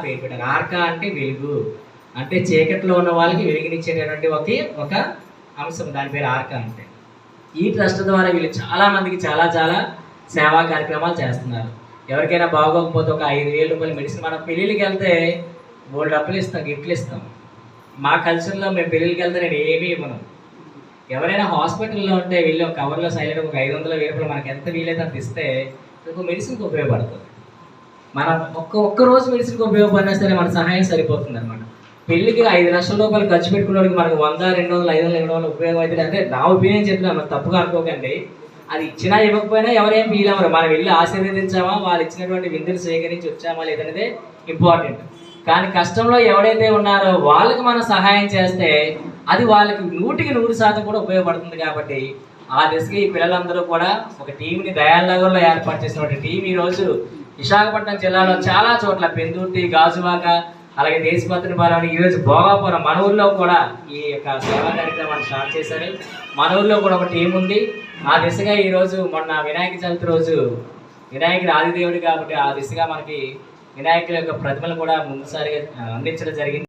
పేరు పెట్టారు. ఆర్కా అంటే వెలుగు, అంటే చీకట్లో ఉన్న వాళ్ళకి వెలుగునిచ్చేటటువంటి ఒక అంశం, దాని పేరు ఆర్కా అంటే. ఈ ట్రస్ట్ ద్వారా వీళ్ళు చాలా మందికి చాలా చాలా సేవా కార్యక్రమాలు చేస్తున్నారు. ఎవరికైనా బాగోకపోతే ఒక 5,000 రూపాయలు మెడిసిన్, మనం పెళ్ళిళ్ళకి వెళ్తే బోల్డ్ డబ్బులు ఇస్తాం, గిఫ్ట్లు ఇస్తాం. మా కల్చర్లో మేము పెళ్ళిళ్ళకి వెళ్తే నేను ఏమీ ఇవ్వను. ఎవరైనా హాస్పిటల్లో ఉంటే వీళ్ళు ఒక కవర్లో సైలెంట్ ఒక 500 రూపాయలు మనకి ఎంత వీలైతే అంత ఇస్తే మెడిసిన్కి ఉపయోగపడుతుంది. మనం ఒక్క రోజు మెడిసిన్కి ఉపయోగపడినా సరే మన సహాయం సరిపోతుంది అనమాట. పెళ్ళికి 5 లక్షల రూపాయలు ఖర్చు పెట్టుకున్నవాడికి మనకు 100, 200, 500 ఇవ్వడం ఉపయోగం అవుతుంది. అంటే నా ఒపీనియన్ చెప్తున్నాను, మరి తప్పుగా అనుకోకండి. అది ఇచ్చినా ఇవ్వకపోయినా ఎవరేం ఫీల్ అవ్వరు. మనం వెళ్ళి ఆశీర్వదించామా, వాళ్ళు ఇచ్చినటువంటి విందులు సేకరించి వచ్చామా లేదనేదే ఇంపార్టెంట్. కానీ కష్టంలో ఎవరైతే ఉన్నారో వాళ్ళకి మనం సహాయం చేస్తే అది వాళ్ళకి 100% కూడా ఉపయోగపడుతుంది. కాబట్టి ఆ దిశగా ఈ పిల్లలందరూ కూడా ఒక టీంని దయాళనగర్లో ఏర్పాటు చేసినటువంటి టీం ఈరోజు విశాఖపట్నం జిల్లాలో చాలా చోట్ల, పెందుర్తి, గాజువాక, అలాగే దేశపత్రిపాలెం, ఈరోజు భోగాపురం, మన ఊళ్ళో కూడా ఈ యొక్క సేవా కార్యక్రమాన్ని స్టార్ట్ చేశారు. మన ఊళ్ళో కూడా ఒక టీం ఉంది. ఆ దిశగా ఈరోజు మొన్న వినాయక చవితి రోజు వినాయకుడు ఆదిదేవుడు కాబట్టి ఆ దిశగా మనకి వినాయకుల యొక్క ప్రతిమలు కూడా ముందుసారిగా అందించడం జరిగింది.